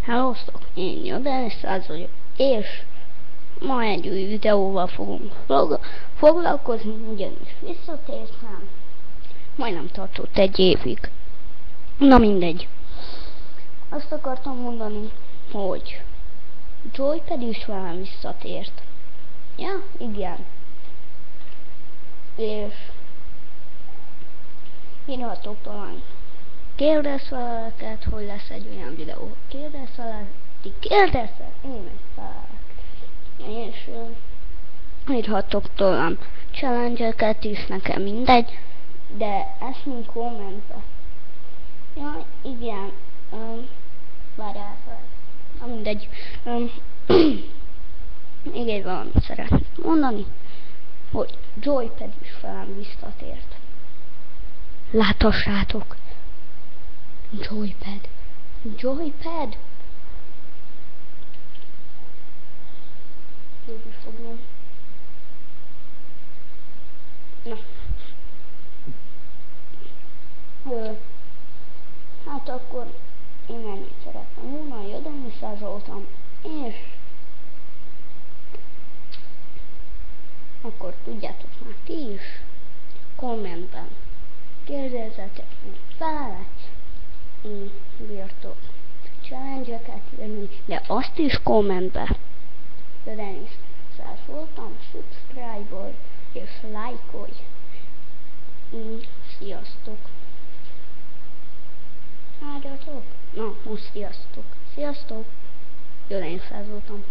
Hellosztok, én Jodenis vagyok, és ma egy új videóval fogunk foglalkozni, ugyanis visszatértem. Majdnem tartott egy évig. Na mindegy. Azt akartam mondani, hogy Joypad is velem visszatért. Ja, igen. És írhatok talán kérdezfeleleket, hogy lesz egy olyan videó. Kérdezzel, én megfelelek. És írhatok talán challenge-eket is, nekem mindegy, de ezt mind kommentbe. Ja, igen, várjál fel. Na mindegy. Még egy valamit szeretnék mondani, hogy Joypad is velem visszatért. Láthassátok! Joypad! Joypad! Így is fogom. Na. Hát akkor én ennyit szerettem volna, Jodenis voltam, és akkor tudjátok már ti is, kommentben kérdezzetek, felelek, én bírtok challenge-eket írni, de azt is kommentbe. Jodenis voltam, subscribe-olj és lájkolj. Sziasztok! Várjatok! Na, most sziasztok! Sziasztok! Jodenis voltam.